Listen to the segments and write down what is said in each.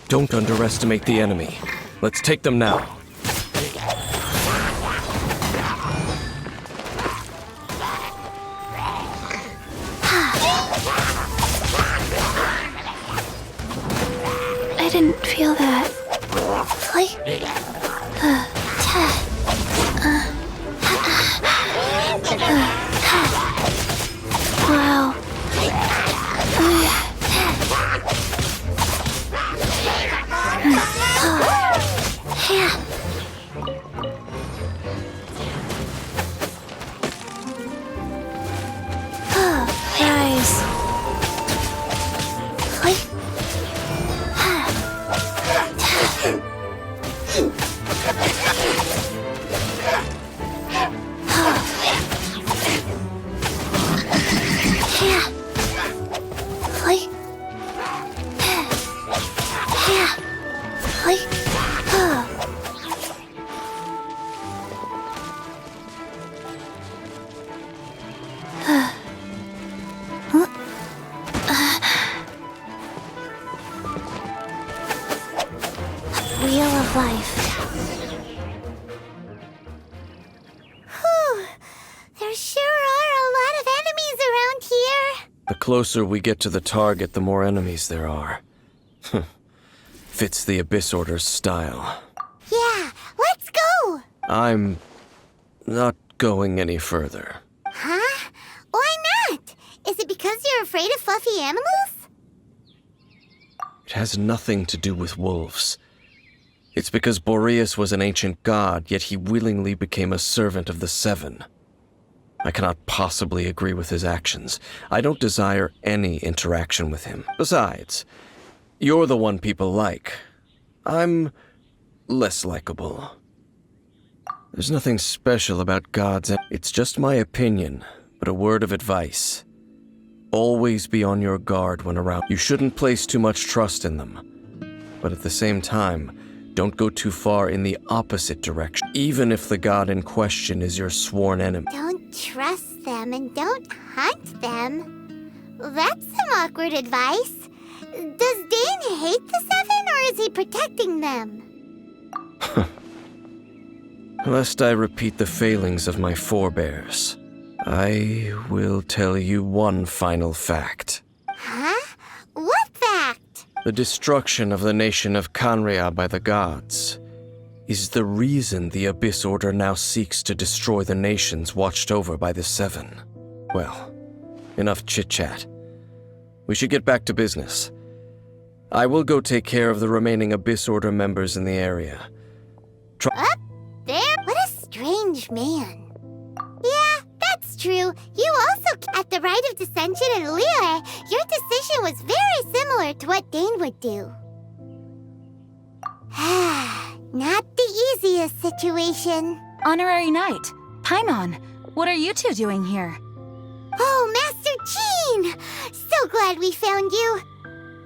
Don't underestimate the enemy. Let's take them now. I didn't feel that. Wow. Guys. Wheel of life. Whew. There sure are a lot of enemies around here. The closer we get to the target, the more enemies there are. Fits the Abyss Order's style. Yeah, let's go. I'm not going any further. Huh? Why not? Is it because you're afraid of fluffy animals? It has nothing to do with wolves. It's because Boreas was an ancient god, yet he willingly became a servant of the Seven. I cannot possibly agree with his actions. I don't desire any interaction with him. Besides, you're the one people like. I'm less likable. There's nothing special about gods. It's just my opinion, but a word of advice. Always be on your guard when around. You shouldn't place too much trust in them. But at the same time, don't go too far in the opposite direction, even if the god in question is your sworn enemy. Don't trust them and don't hunt them. That's some awkward advice. Does Dane hate the Seven, or is he protecting them? Lest I repeat the failings of my forebears, I will tell you one final fact. Huh? What fact? The destruction of the nation of Canria by the gods is the reason the Abyss Order now seeks to destroy the nations watched over by the Seven. Well, enough chit-chat. We should get back to business. I will go take care of the remaining Abyss Order members in the area. Up there? What a strange man. Yeah, that's true. You also, at the Rite of Dissension in Liyue, your decision was very similar to what Dane would do. Not the easiest situation. Honorary Knight, Paimon, what are you two doing here? Oh, Master Jean! So glad we found you.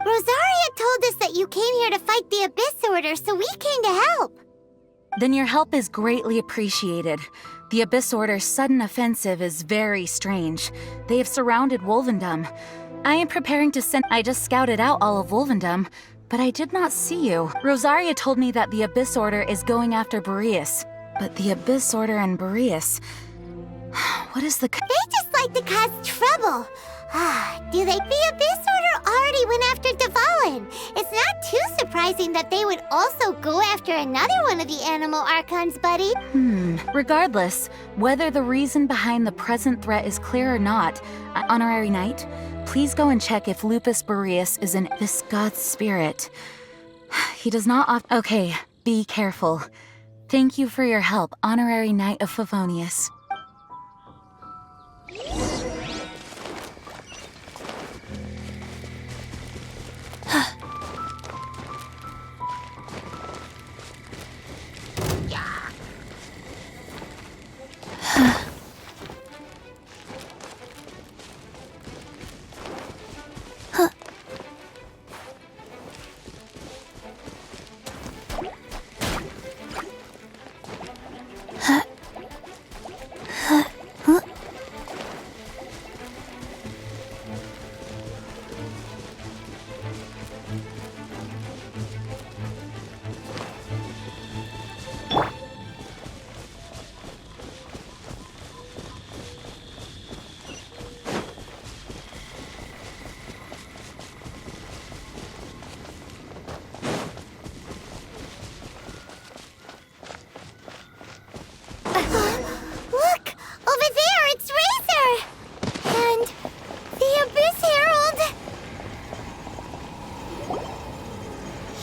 Rosaria told us that you came here to fight the Abyss Order, so we came to help. Then your help is greatly appreciated. The Abyss Order's sudden offensive is very strange. They have surrounded Wolvendom. I am preparing to send— I just scouted out all of Wolvendom, but I did not see you. Rosaria told me that the Abyss Order is going after Boreas. But the Abyss Order and Boreas— what is the— They just like to cause trouble. Do they? The Abyss Order already went after Dvalin. It's not too surprising that they would also go after another one of the Animal Archons, buddy. Regardless, whether the reason behind the present threat is clear or not, Honorary Knight, please go and check if Lupus Boreas is in this god's spirit. He does not Okay, be careful. Thank you for your help, Honorary Knight of Favonius.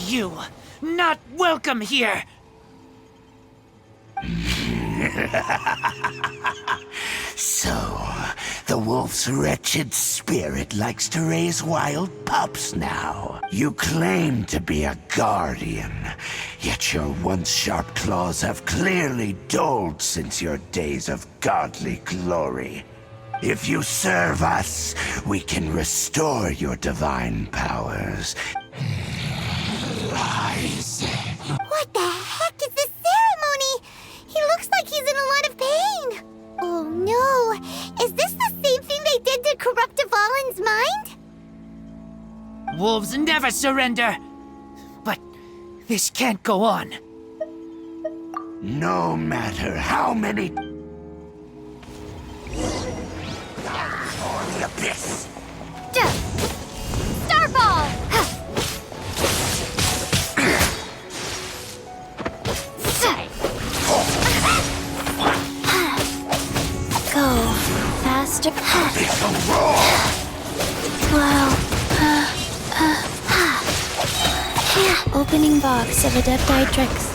You, not welcome here! So, the wolf's wretched spirit likes to raise wild pups now. You claim to be a guardian, yet your once sharp claws have clearly dulled since your days of godly glory. If you serve us, we can restore your divine powers. Rise. What the heck is this ceremony? He looks like he's in a lot of pain. Oh no, is this the same thing they did to corrupt Dvalin's mind? Wolves never surrender! But this can't go on. No matter how many... For the abyss! Starball! Go faster. It's a roar! Wow. Opening box of Adepti tricks.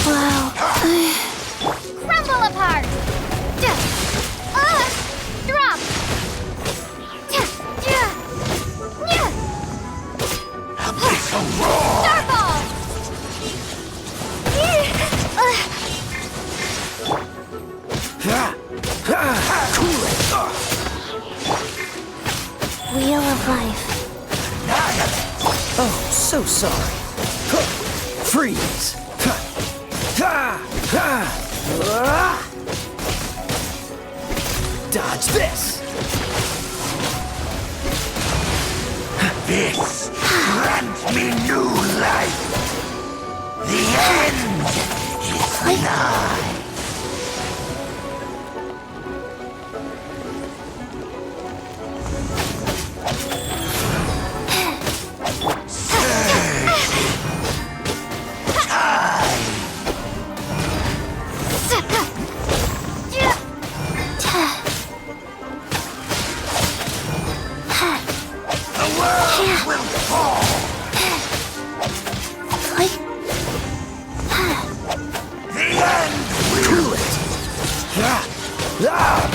Wow. Crumble apart! Drop! It's a roar! Starball! Wheel of life. Oh, so sorry. Freeze. Dodge this. This grants me new life. The end is nigh.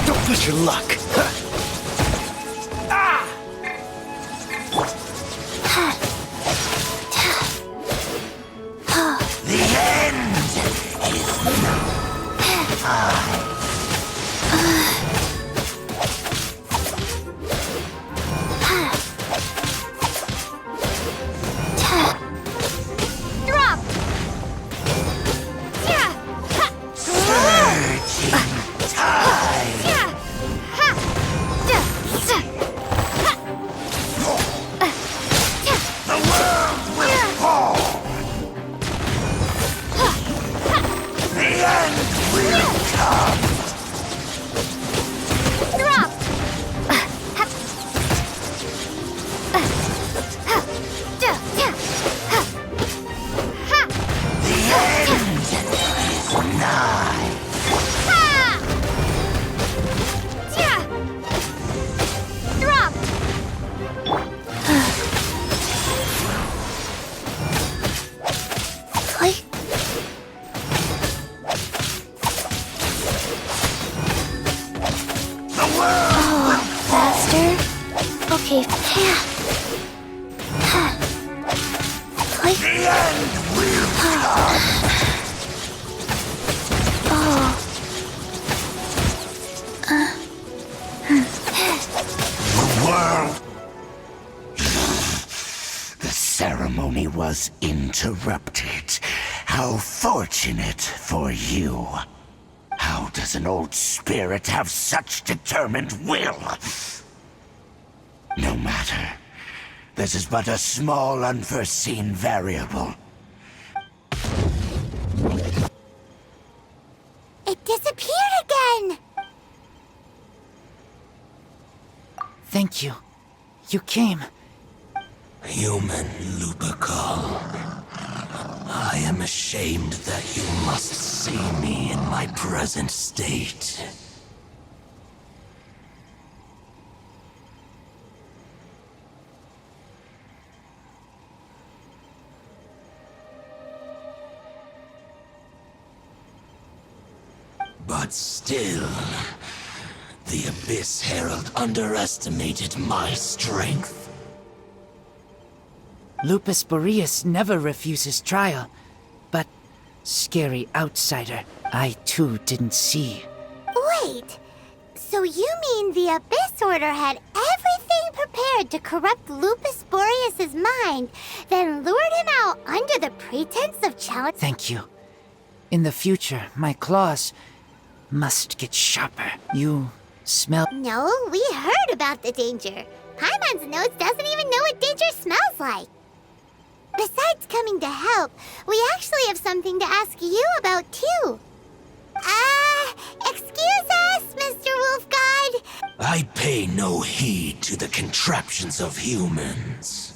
Don't push your luck. The end is nigh. Drop! Surging tide. The world will fall. The end will come. Drop! The end is nigh. Drop! The world will Faster. Okay. The end will come. The world. The ceremony was interrupted. How fortunate for you. How does an old spirit have such determined will? No matter. This is but a small unforeseen variable. It disappeared again! Thank you. You came. Human Lupercal, I am ashamed that you must see me in my present state. But still, the Abyss Herald underestimated my strength. Lupus Boreas never refuses trial, but scary outsider, I too didn't see. Wait, so you mean the Abyss Order had everything prepared to corrupt Lupus Boreas' mind, then lured him out under the pretense of challenge? Thank you. In the future, my claws must get sharper. You smell... No, we heard about the danger. Paimon's nose doesn't even know what danger smells like. Besides coming to help, we actually have something to ask you about, too. Excuse us, Mr. Wolf God. I pay no heed to the contraptions of humans.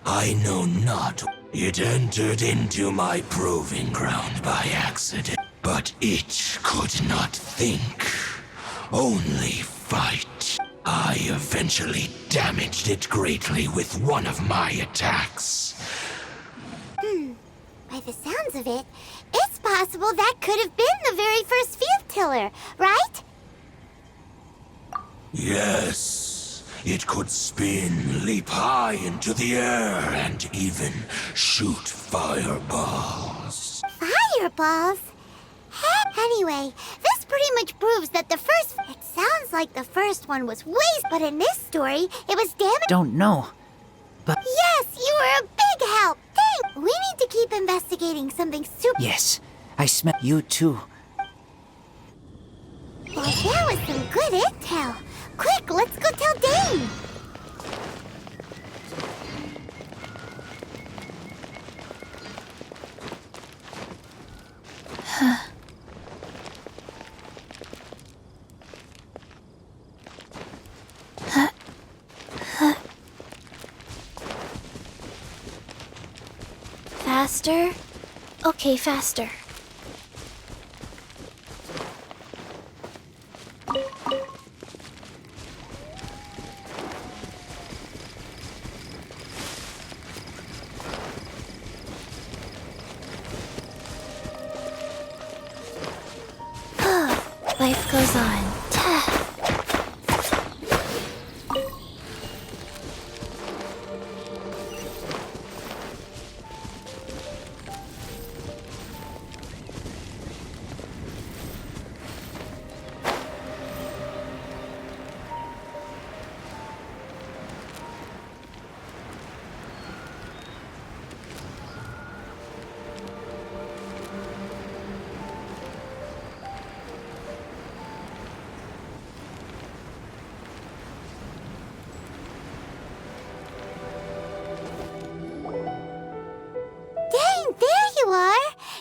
I know not. It entered into my proving ground by accident, but it could not think, only fight. I eventually damaged it greatly with one of my attacks. By the sounds of it, it's possible that could have been the very first field tiller, right? Yes, it could spin, leap high into the air, and even shoot fireballs. Fireballs? Anyway, this pretty much proves that the first... It sounds like the first one was waste, but in this story, it was damaged... Don't know, but... Yes, you were a big help! Thanks! We need to keep investigating something super... Yes, I smell you too. Well, that was some good intel. Quick, let's go tell Dane! Faster? Okay, faster. Life goes on.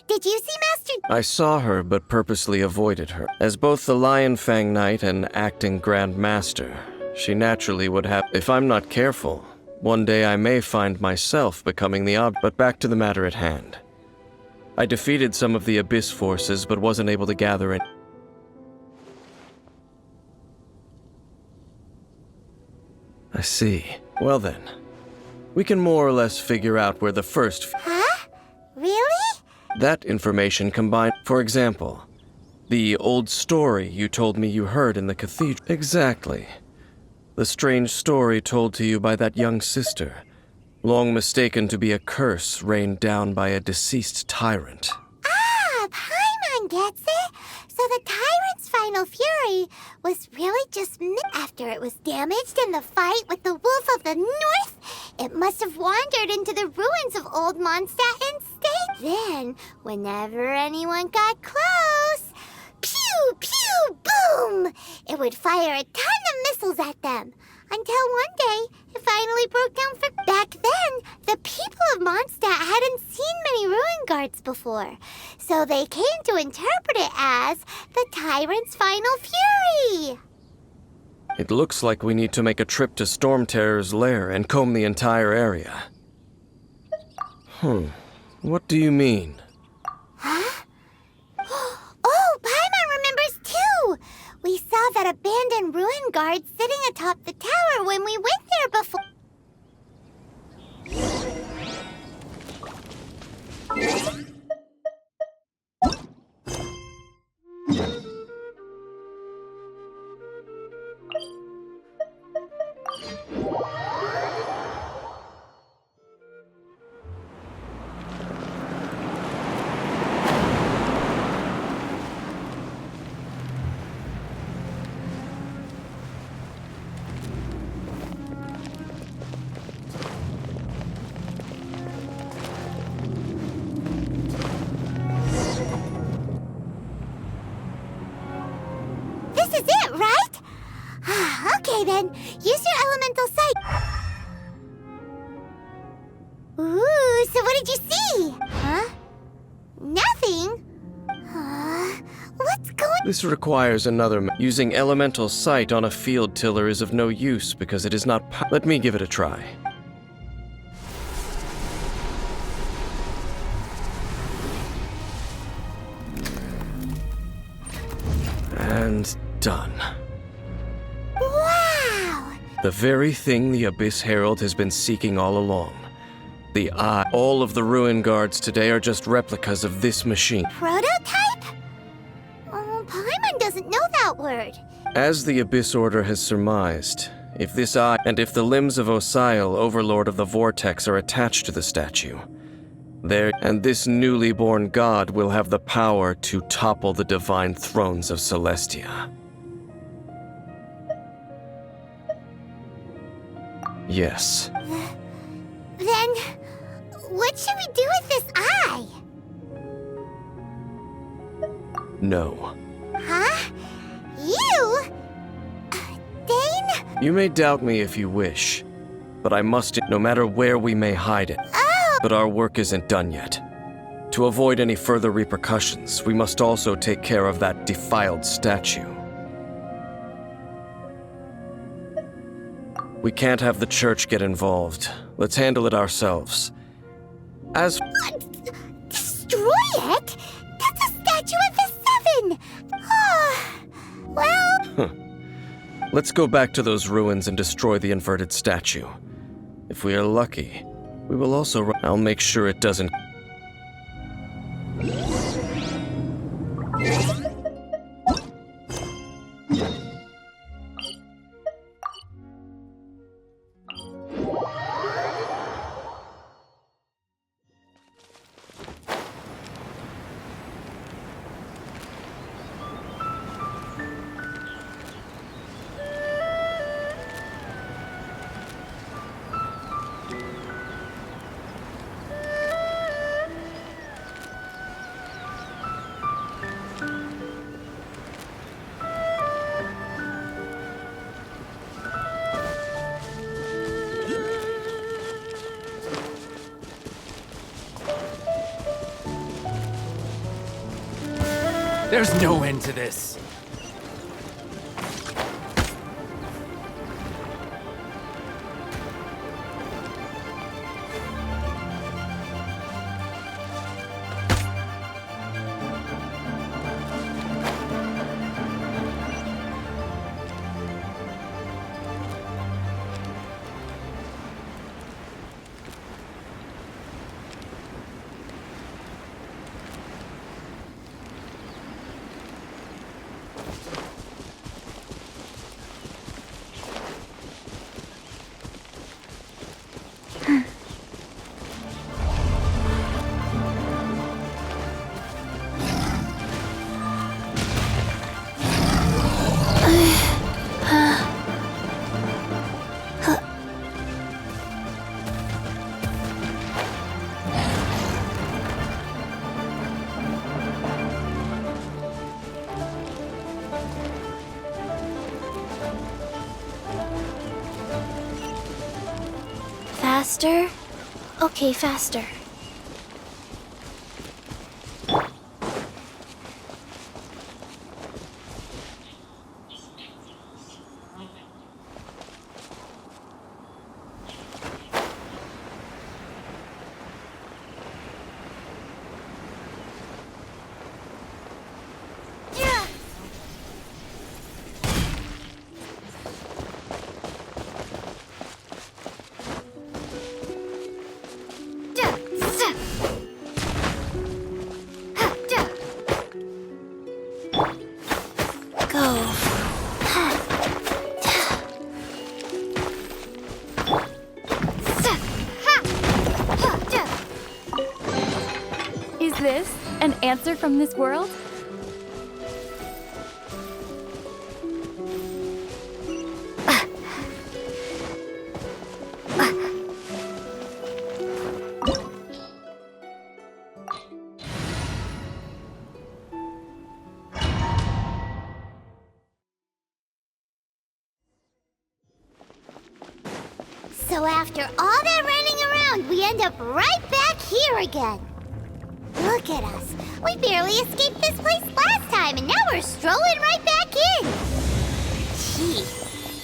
Did you see Master... I saw her, but purposely avoided her. As both the Lion Fang Knight and acting Grand Master, she naturally would have... If I'm not careful, one day I may find myself becoming the object. But back to the matter at hand. I defeated some of the Abyss forces, but wasn't able to gather it. I see. Well then, we can more or less figure out where the first... Huh? Really? That information combined... For example, the old story you told me you heard in the cathedral. Exactly. The strange story told to you by that young sister, long mistaken to be a curse rained down by a deceased tyrant. Ah, Paimon gets it. So the tyrant's final fury was really just after it was damaged in the fight with the Wolf of the North. It must have wandered into the ruins of Old Mondstadt and stayed. Then, whenever anyone got close, pew, pew, boom! It would fire a ton of missiles at them. Until one day, it finally broke down for... Back then, the people of Mondstadt hadn't seen many ruin guards before. So they came to interpret it as the tyrant's final fury. It looks like we need to make a trip to Storm Terror's lair and comb the entire area. What do you mean? Huh? Oh, Paimon remembers too! We saw that abandoned ruin guard sitting atop the tower when we went there before. This is it, right? Okay then, use your elemental sight. Ooh, so what did you see? Huh? Nothing? What's going... This requires another. Using elemental sight on a field tiller is of no use because it is not. Let me give it a try. And done. Wow! The very thing the Abyss Herald has been seeking all along. The eye. All of the ruin guards today are just replicas of this machine. Prototype? Oh, Paimon doesn't know that word. As the Abyss Order has surmised, if this eye and if the limbs of Osial, Overlord of the Vortex, are attached to the statue, this newly born god will have the power to topple the divine thrones of Celestia. Yes. Then, what should we do with this eye? No. Huh? You? Dane? You may doubt me if you wish, but I must, no matter where we may hide it. Oh! But our work isn't done yet. To avoid any further repercussions, we must also take care of that defiled statue. We can't have the church get involved. Let's handle it ourselves. What? Destroy it? That's a statue of the Seven! Well... Let's go back to those ruins and destroy the inverted statue. If we are lucky, we will also... I'll make sure it doesn't... There's no end to this. Faster? Okay, faster. An answer from this world? So after all that running around, we end up right back here again. Look at us. We barely escaped this place last time, and now we're strolling right back in. Gee,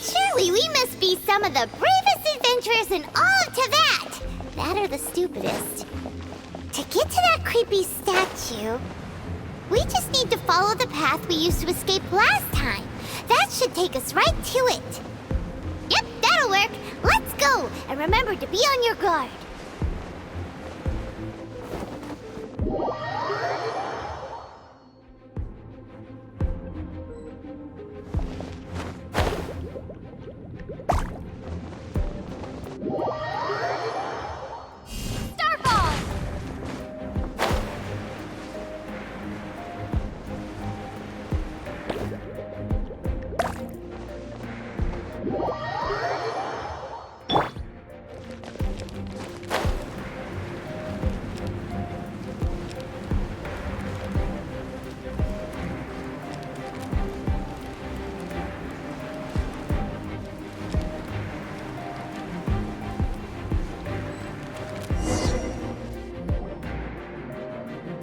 surely we must be some of the bravest adventurers in all of Teyvat. That or the stupidest. To get to that creepy statue, we just need to follow the path we used to escape last time. That should take us right to it. Yep, that'll work. Let's go, and remember to be on your guard.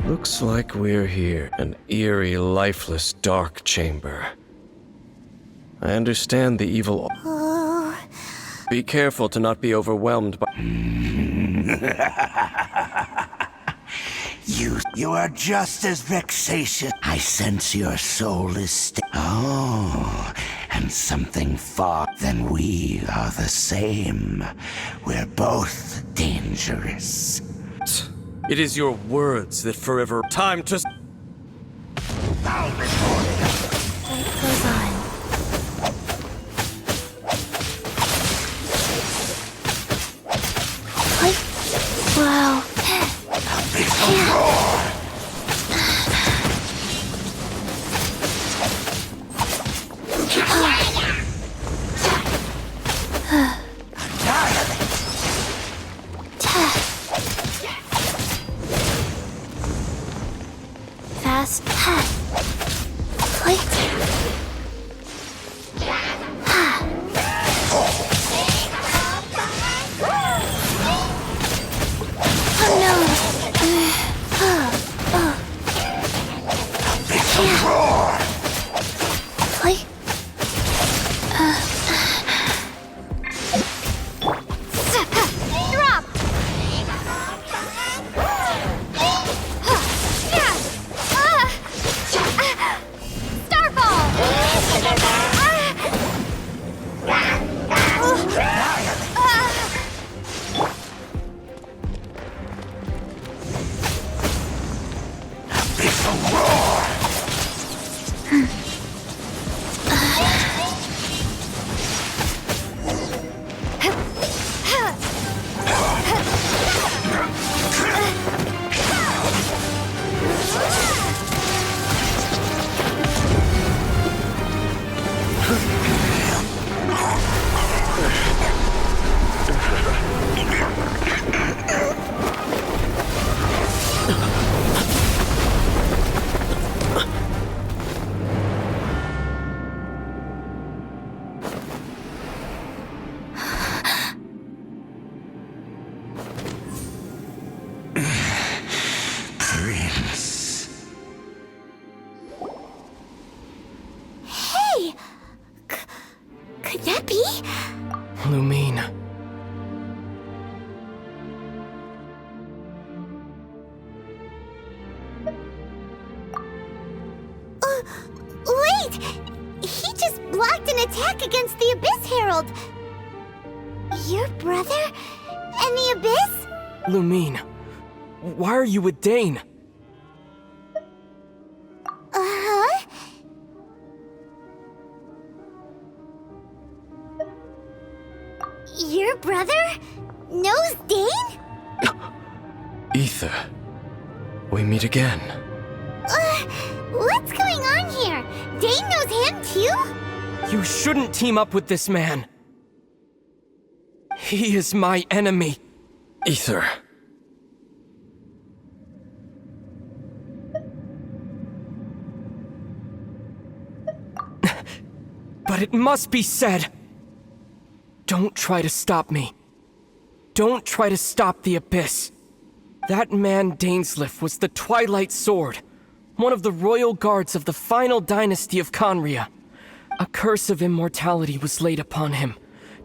Looks like we're here. An eerie, lifeless, dark chamber. I understand the evil. Oh, Be careful to not be overwhelmed by. You are just as vexatious. I sense your soul is Oh, and something far than we are the same. We're both dangerous. It is your words that forever. Time to. Life goes on. Wow. Fast. Like. Oh no. Like. drop! Could that be? Lumine. Wait! He just blocked an attack against the Abyss Herald! Your brother? And the Abyss? Lumine. Why are you with Dane? Uh-huh? Your brother knows Dane? Ether. We meet again. What's going on here? Dane knows him too? You shouldn't team up with this man. He is my enemy. Ether. But it must be said. Don't try to stop me. Don't try to stop the Abyss. That man Dainsleif was the Twilight Sword, one of the royal guards of the final dynasty of Conria. A curse of immortality was laid upon him,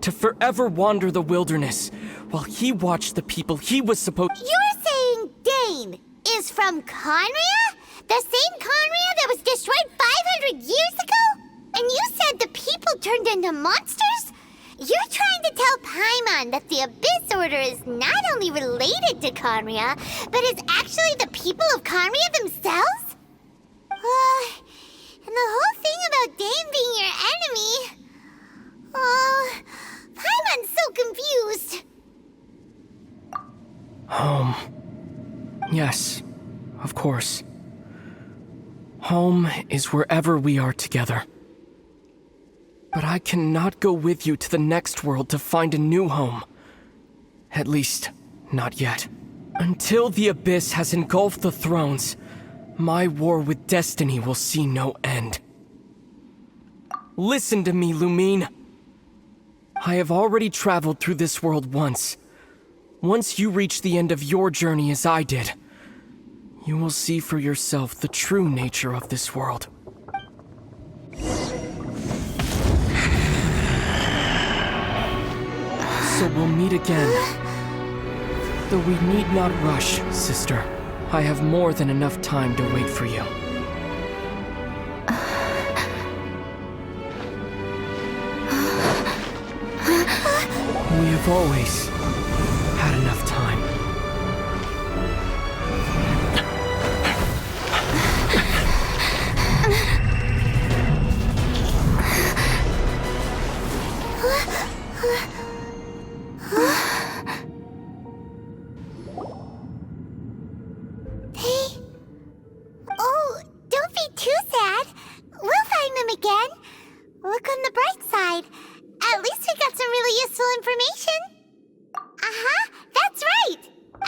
to forever wander the wilderness, while he watched the people he was supposed— You're saying Dane is from Conria? The same Conria that was destroyed 500 years ago? And you said the people turned into monsters? You're trying to tell Paimon that the Abyss Order is not only related to Conria, but is actually the people of Conria themselves? And the whole thing about Dane being your enemy... Paimon's so confused. Home. Yes, of course. Home is wherever we are together. But I cannot go with you to the next world to find a new home. At least, not yet. Until the Abyss has engulfed the thrones, my war with destiny will see no end. Listen to me, Lumine. I have already traveled through this world once. Once you reach the end of your journey as I did, you will see for yourself the true nature of this world. So we'll meet again. Though we need not rush, sister. I have more than enough time to wait for you. We have always had enough time. Oh, don't be too sad. We'll find them again. Look on the bright side. At least we got some really useful information. That's right.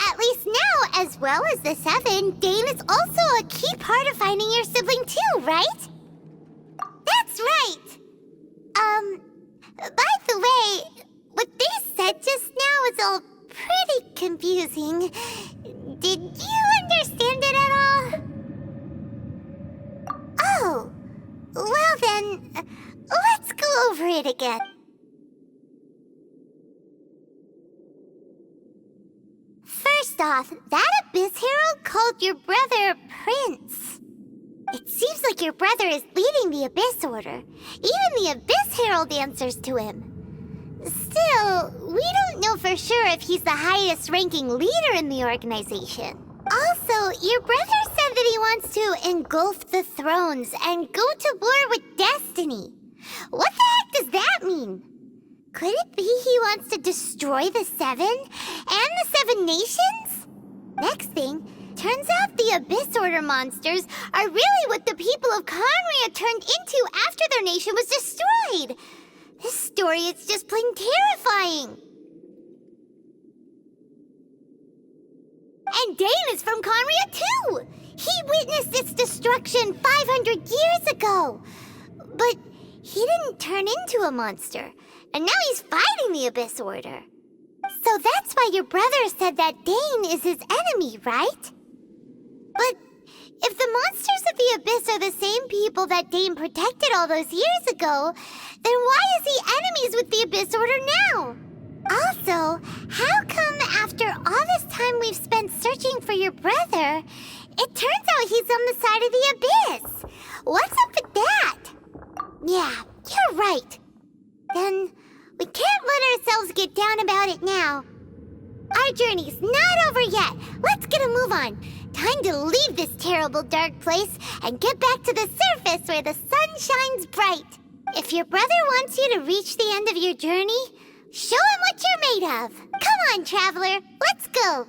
At least now, as well as the Seven, Dane is also a key part of finding your sibling too, right? That's right. By the way, what they said just now is all pretty confusing. Did you understand it at all? Oh, well then, let's go over it again. First off, that Abyss Herald called your brother Prince. It seems like your brother is leading the Abyss Order. Even the Abyss Herald answers to him. Still, we don't know for sure if he's the highest ranking leader in the organization. Also, your brother said that he wants to engulf the thrones and go to war with destiny. What the heck does that mean? Could it be he wants to destroy the Seven and the Seven Nations? Next thing, turns out the Abyss Order monsters are really what the people of Conria turned into after their nation was destroyed. This story is just plain terrifying. And Dane is from Conria too! He witnessed its destruction 500 years ago! But he didn't turn into a monster, and now he's fighting the Abyss Order. So that's why your brother said that Dane is his enemy, right? But if the monsters of the Abyss are the same people that Dane protected all those years ago, then why is he enemies with the Abyss Order now? Also, how come after all this time we've spent searching for your brother, it turns out he's on the side of the Abyss? What's up with that? Yeah, you're right. Then we can't let ourselves get down about it now. Our journey's not over yet. Let's get a move on. Time to leave this terrible dark place and get back to the surface where the sun shines bright. If your brother wants you to reach the end of your journey, show him what you're made of. Come on, traveler. Let's go.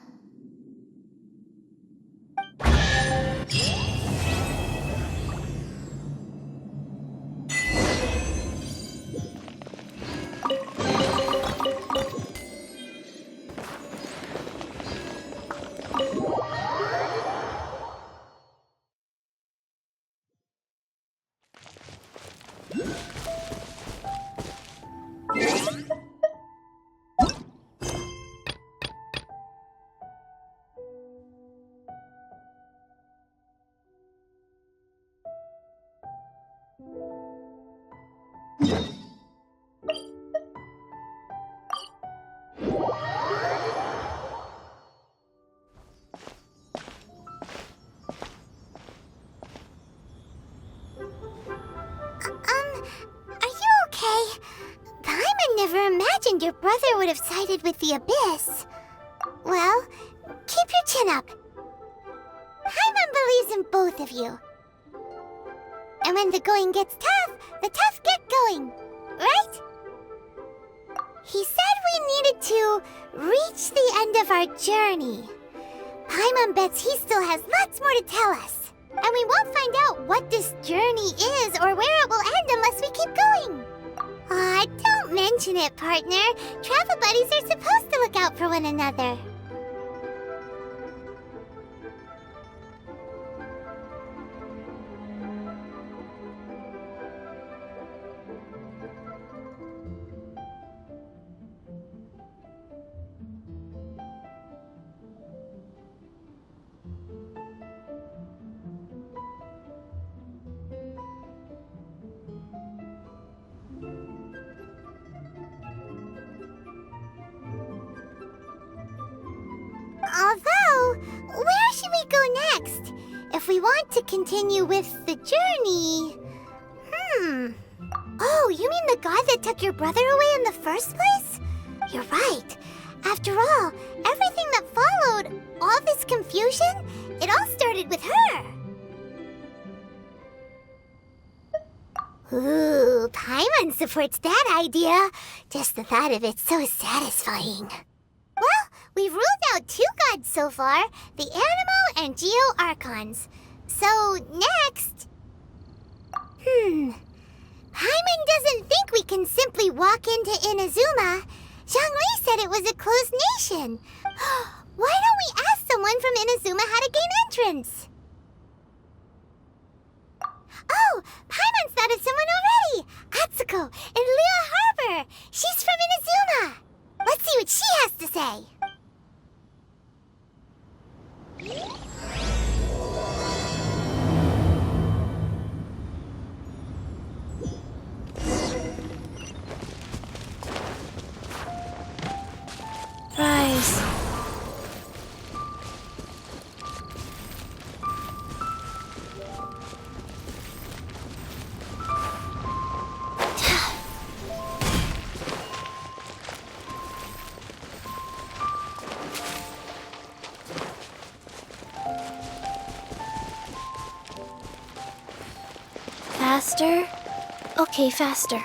imagined your brother would have sided with the Abyss. Well, keep your chin up. Paimon believes in both of you. And when the going gets tough, the tough get going, right? He said we needed to reach the end of our journey. Paimon bets he still has lots more to tell us. And we won't find out what this journey is or where it will end unless we keep going. Aw, don't mention it, partner. Travel buddies are supposed to look out for one another. Although, where should we go next? If we want to continue with the journey... Oh, you mean the god that took your brother away in the first place? You're right. After all, everything that followed, all this confusion, it all started with her. Ooh, Paimon supports that idea. Just the thought of it's so satisfying. Well, we've ruled out 2 gods so far, the Animo and Geo Archons. So, next... Paimon doesn't think we can simply walk into Inazuma. Zhongli said it was a closed nation. Why don't we ask someone from Inazuma how to gain entrance? Oh, Paimon's thought of someone already! Atsuko, in Liyue Harbor! She's from Inazuma! Let's see what she has to say! Rise. Faster? Okay, faster.